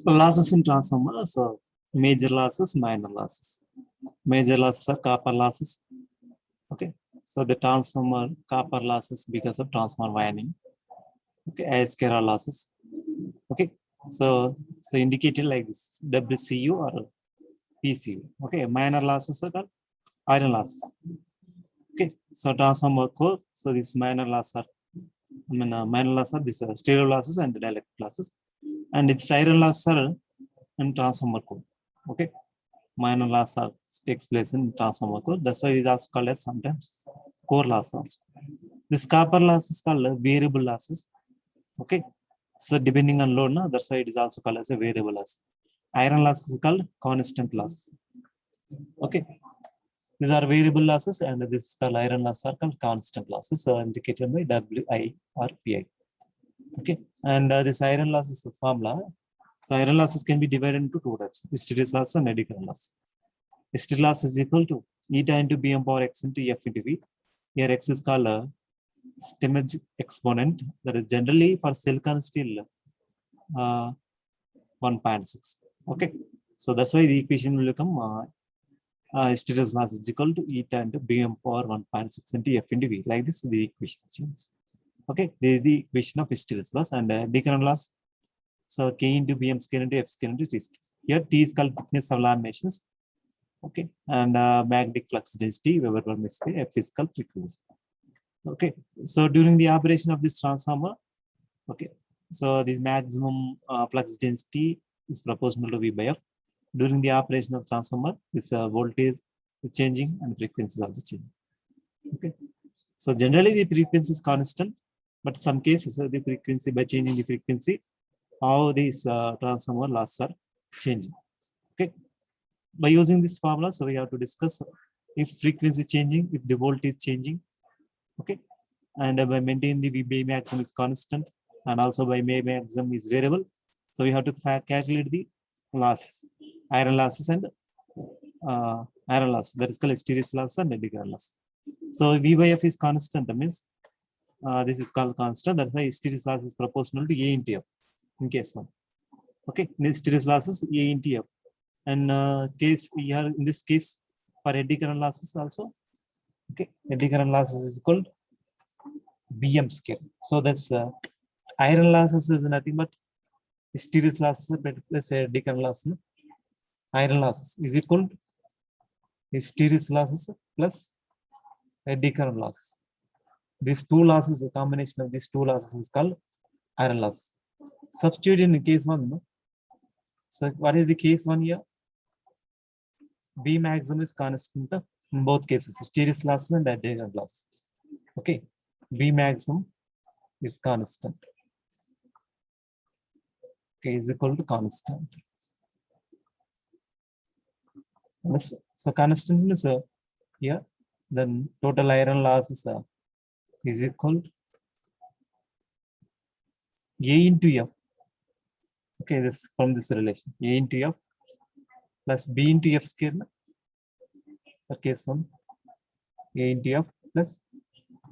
Losses in transformer, so major losses, minor losses. Major losses are copper losses. Okay, so the transformer copper losses because of transformer winding. Okay, Ayeskera losses. Okay, so indicated like this, WCU or PCU. Okay, minor losses are called iron losses. Okay, so transformer core. So these minor losses are, minor losses are this stereo losses and dielectric losses, and its iron losses are in transformer core. Okay, minor loss takes place in transformer core. That's why it is also called as sometimes core loss also. This copper loss is called variable losses. Okay, so depending on load, that's why it is also called as a variable loss. Iron loss is called constant loss. Okay, these are variable losses, and this is called iron loss are called constant losses. So indicated by Wi or Pi. Okay, and this iron loss is a formula. So iron losses can be divided into two types: hysteresis loss and eddy current loss. Hysteresis loss is equal to eta into Bm power x into F into V. Here x is called a Stimmage exponent, that is generally for silicon steel 1.6. Okay, so that's why the equation will become hysteresis loss is equal to eta into Bm power 1.6 into F into V. Like this, the equation changes. Okay, this is the equation of hysteresis loss, and eddy current loss. So K into Bm square into F square into T square. Here T is called thickness of laminations. Okay, and magnetic flux density, Weber per meter square. F is called frequency. Okay, so during the operation of this transformer, okay, so this maximum flux density is proportional to V by F. During the operation of transformer, this voltage is changing and frequency is also changing. Okay, so generally the frequency is constant, but some cases the frequency, by changing the frequency, how these transformer losses are changing. Okay, by using this formula, so we have to discuss if frequency is changing, if the voltage is changing. Okay, and by maintaining the V maximum is constant, and also by V maximum is variable. So we have to calculate the losses, iron losses and iron loss. That is called hysteresis loss and eddy current loss. So V by F is constant. That means this is called constant. That's why hysteresis loss is proportional to A into F in case one. Okay, hysteresis losses A into F, and case here in this case for eddy current losses also. Okay, eddy current losses is called Bm square. So that's iron losses is nothing but hysteresis losses plus eddy current loss. Iron losses is equal to hysteresis losses plus eddy current losses. These two losses, a combination of these two losses is called iron loss. Substitute in case one. No? So what is the case one here? B maximum is constant in both cases, hysteresis losses and eddy current losses. Okay, B maximum is constant. Okay, is equal to constant. So constant is here. Then total iron loss is equal to A into F. Okay, this from this relation, A into F plus B into F square. For case one, A into F plus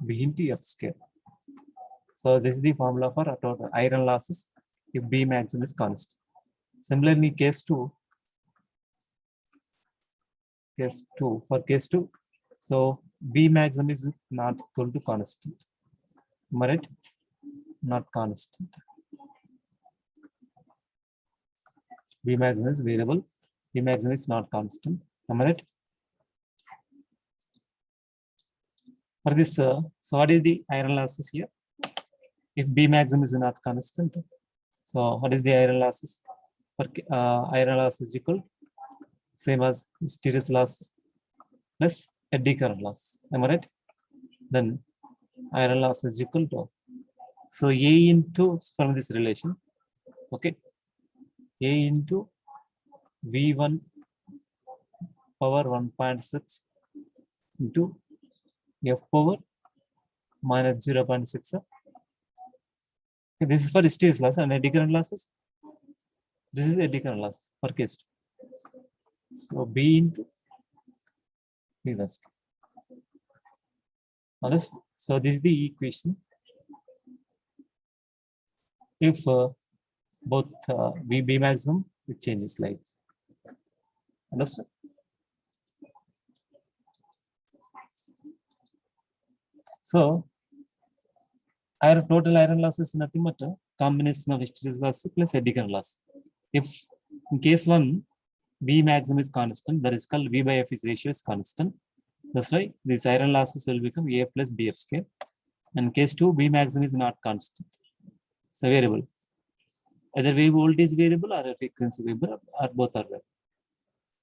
B into F square. So this is the formula for total iron losses if B maximum is constant. Similarly, case two, for case two, so B maximum is not equal to constant. Am I right? Not constant. B maximum is variable. B maximum is not constant. Am I right? For this, so what is the iron losses here? If B maximum is not constant, so what is the iron losses? For iron loss is equal same as hysteresis loss plus eddy current loss. Am I right? Then iron loss is equal to, so A into, from this relation, okay, A into V1 power 1.6 into F power minus 0.6. Okay, this is for hysteresis loss and eddy current losses. This is eddy current loss for case two. So B into V1. So this is the equation. If both B maximum it changes like this. Understood? So total iron loss is nothing but a combination of hysteresis loss plus eddy current loss. If in case 1 B maximum is constant, that is called V by F is ratio is constant. That's why these iron losses will become A plus BF square. And case 2 B maximum is not constant. So variable. Either wave voltage variable or frequency variable or both are variable.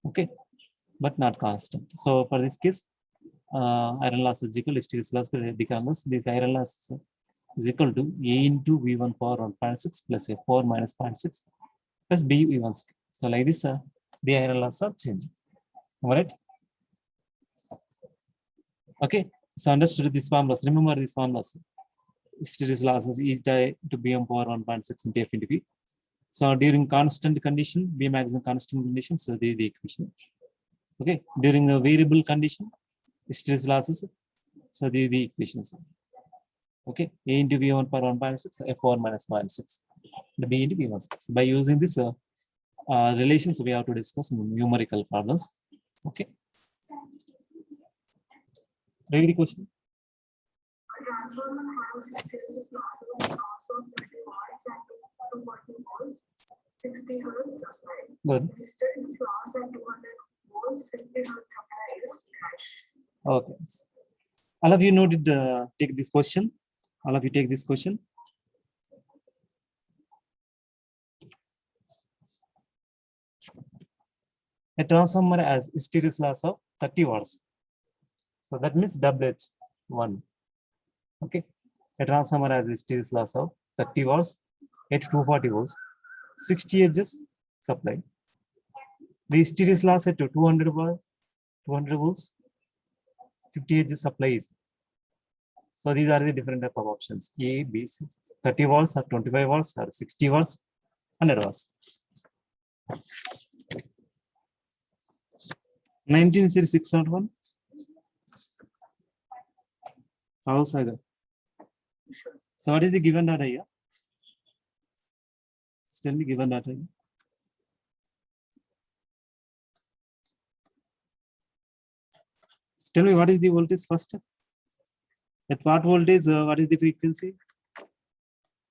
Okay, but not constant. So for this case, iron loss is equal to hysteresis loss plus eddy current loss. This iron loss is equal to A into V1 power 1.6 plus A4 minus 0.6 plus B V1 square. So like this, the iron loss are changing. All right. Okay. So understood this formulas. Remember this formulas. Hysteresis losses is to Bm power 1.6 into F into V. So during constant condition, B maximum constant condition, so the equation. Okay. During the variable condition, hysteresis losses, so the equations. Okay. A into V1 power 1.6, F4 minus 0.6. The B into V1. So by using this relations, we have to discuss numerical problems. Okay. Read the question. Good. Okay. All of you noted take this question. All of you take this question. A transformer has hysteresis loss of 30 watts. So that means WH1. Okay. A transformer has hysteresis loss of 30 watts at 240 volts, 60 edges supply. The hysteresis loss at 200 volts, 50 edges supply is. So these are the different type of options. A, B, C. 30 watts or 25 watts or 60 watts, 100 watts. 19 series 601. How Sagar? So what is the given data here? Tell me given data here. Tell me what is the voltage first? At what voltage, what is the frequency?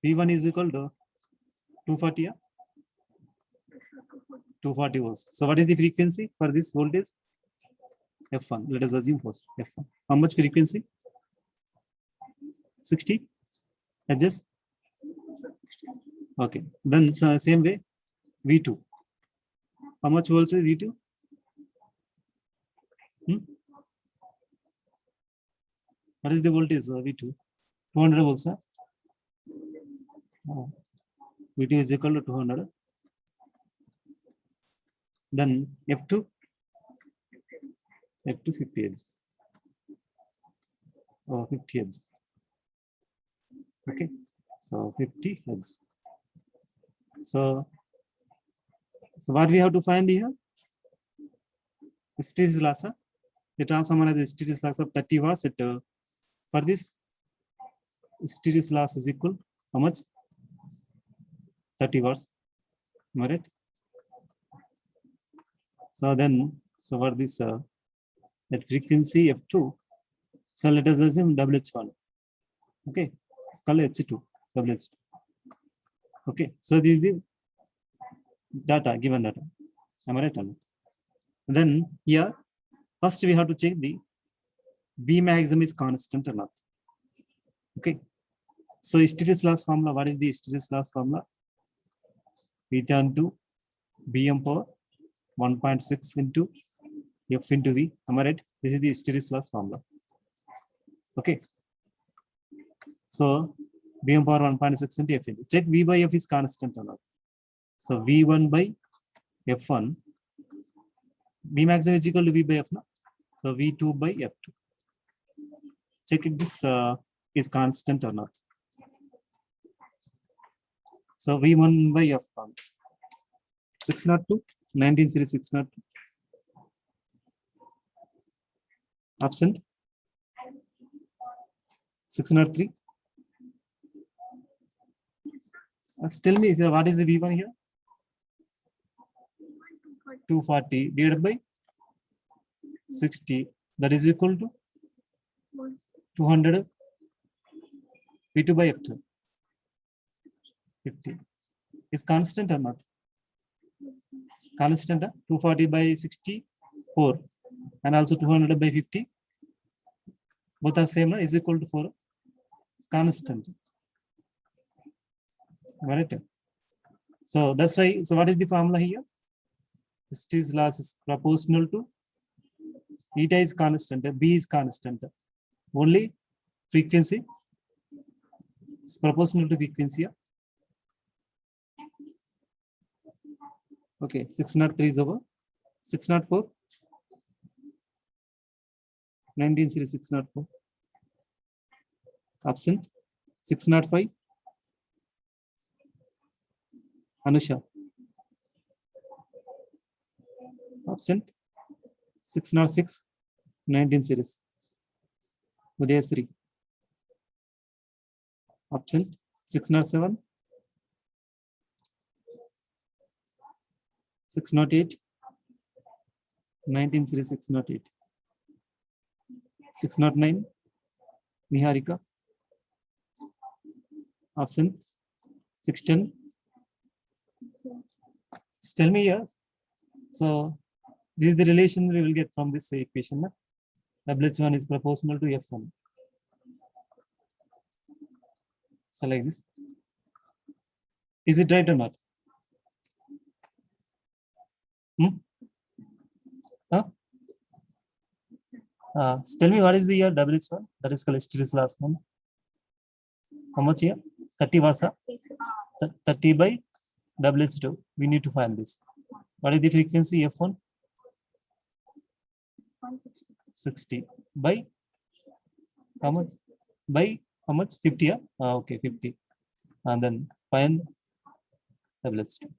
V1 is equal to 240. 240 volts. So what is the frequency for this voltage? F1. Let us assume first F1. How much frequency? 60 edges. Okay. Then same way V2. How much volts is V2? What is the voltage V2? 200 volts. V2 is equal to 200. Then F2. F2 50 edges. Oh, 50 edges. Okay. So 50 edges. So what we have to find here? Hysteresis loss. The transformer has hysteresis loss of 30 watts at for this hysteresis loss is equal how much? 30 watts. Am I right? So then, so for this at frequency F2, so let us assume WH1. Okay, it's called H2, WH2. Okay, so this is the data, given data. Am I right? Then here, first we have to check the B maximum is constant or not. Okay, so hysteresis loss formula, what is the hysteresis loss formula? Beta into Bm power 1.6 into F into V. Am I right? This is the hysteresis loss formula. Okay. So Bm power 1.6 into F into. Check V by F is constant or not. So V1 by F1. B maximum is equal to V by F now. So V2 by F2. Check if this is constant or not. So V1 by F1. 602. 19 series 602. Absent. 603. Tell me, so what is the V1 here? 240 divided by 60. That is equal to 200. V2 by F2. 50. Is constant or not? Constant. 240 by 64. And also 200 by 50. Both are same, is equal to 4. It's constant. Right? So that's why. So what is the formula here? Stirs loss is proportional to eta is constant, B is constant. Only frequency is proportional to frequency. Okay, 603 is over. 604. 19 series 604. Absent. 605. Anusha. Absent. 606. 19 series. Udayasri. Absent. 607. 608. 19 series 608. 609. Niharika. Absent. 610. Tell me here. So this is the relation we will get from this equation. WH1 is proportional to F1. So like this. Is it right or not? Huh? Tell me what is the year WH1? That is called hysteresis loss. How much here? 30 watts. 30 by WH2. We need to find this. What is the frequency F1? 60 by how much? By how much? 50. Yeah? Okay, 50. And then find WH2.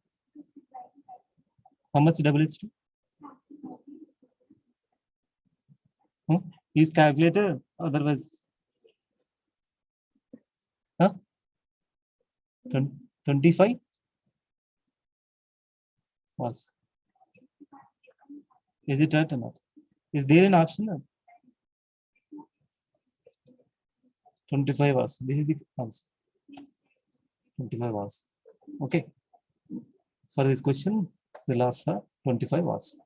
How much WH2? Use calculator, otherwise 25 was. Is it right or not? Is there an option? 25 hours. This is the answer. 25 hours. Okay. For this question, the last are 25 hours.